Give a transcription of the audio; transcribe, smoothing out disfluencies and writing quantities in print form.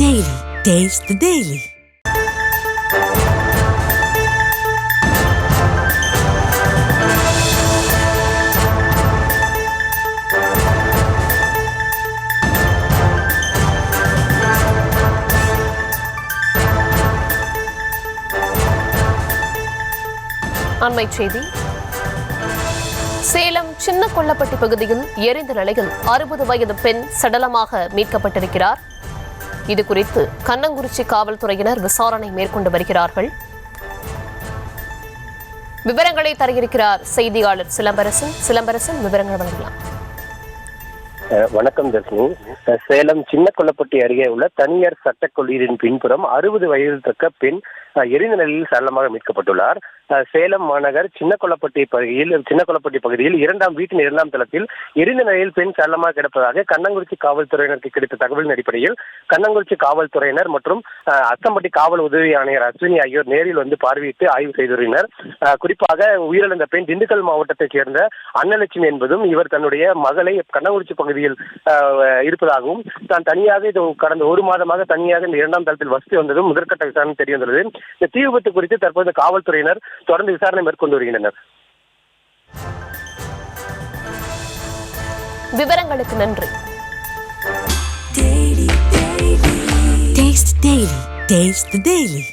Daily. Taste the Daily. அண்மை செய்தி. சேலம் சின்ன கொல்லப்பட்டி பகுதியில் எரிந்த நிலையில் 60 வயது பெண் சடலமாக மீட்கப்பட்டிருக்கிறார். இதுகுறித்து கண்ணங்குறிச்சி காவல்துறையினர் விசாரணை மேற்கொண்டு வருகிறார்கள். விவரங்களை தர இருக்கிறார் செய்தியாளர் சிலம்பரசன். விவரங்கள் வழங்கலாம். வணக்கம் தர்ஷினி. சேலம் சின்ன கொல்லப்பட்டி அருகே உள்ள தனியார் சட்டக்கல்லூரியின் பின்புறம் 60 வயது தக்க பெண் எரிந்த நிலையில் சடலமாக மீட்கப்பட்டுள்ளார். சேலம் மாநகர் சின்ன கொல்லப்பட்டி பகுதியில் வீட்டின் இரண்டாம் தளத்தில் எரிந்த நிலையில் பெண் சடலமாக கிடப்பதாக கண்ணங்குறிச்சி காவல்துறையினருக்கு கிடைத்த தகவலின் அடிப்படையில் கண்ணங்குறிச்சி காவல்துறையினர் மற்றும் அக்கம்பட்டி காவல் உதவி ஆணையர் அஸ்வினி ஆகியோர் நேரில் வந்து பார்வையிட்டு ஆய்வு செய்துள்ளனர். குறிப்பாக உயிரிழந்த பெண் திண்டுக்கல் மாவட்டத்தைச் சேர்ந்த அன்னலட்சுமி என்பதும் இவர் தன்னுடைய மகளை கண்ணங்குறிச்சி பகுதியில் இருப்பதாகவும் தான் தனியாக கடந்த 1 மாதமாக தனியாக இந்த இரண்டாம் தளத்தில் வசித்து வந்ததும் முதற்கட்ட விசாரணை தெரிய வந்துள்ளது. இந்த தீ விபத்து குறித்து தற்போது காவல்துறையினர் தொடர்ந்து விசாரணை மேற்கொண்டு வருகின்றனர். விவரங்களுக்கு நன்றி. Taste the Daily.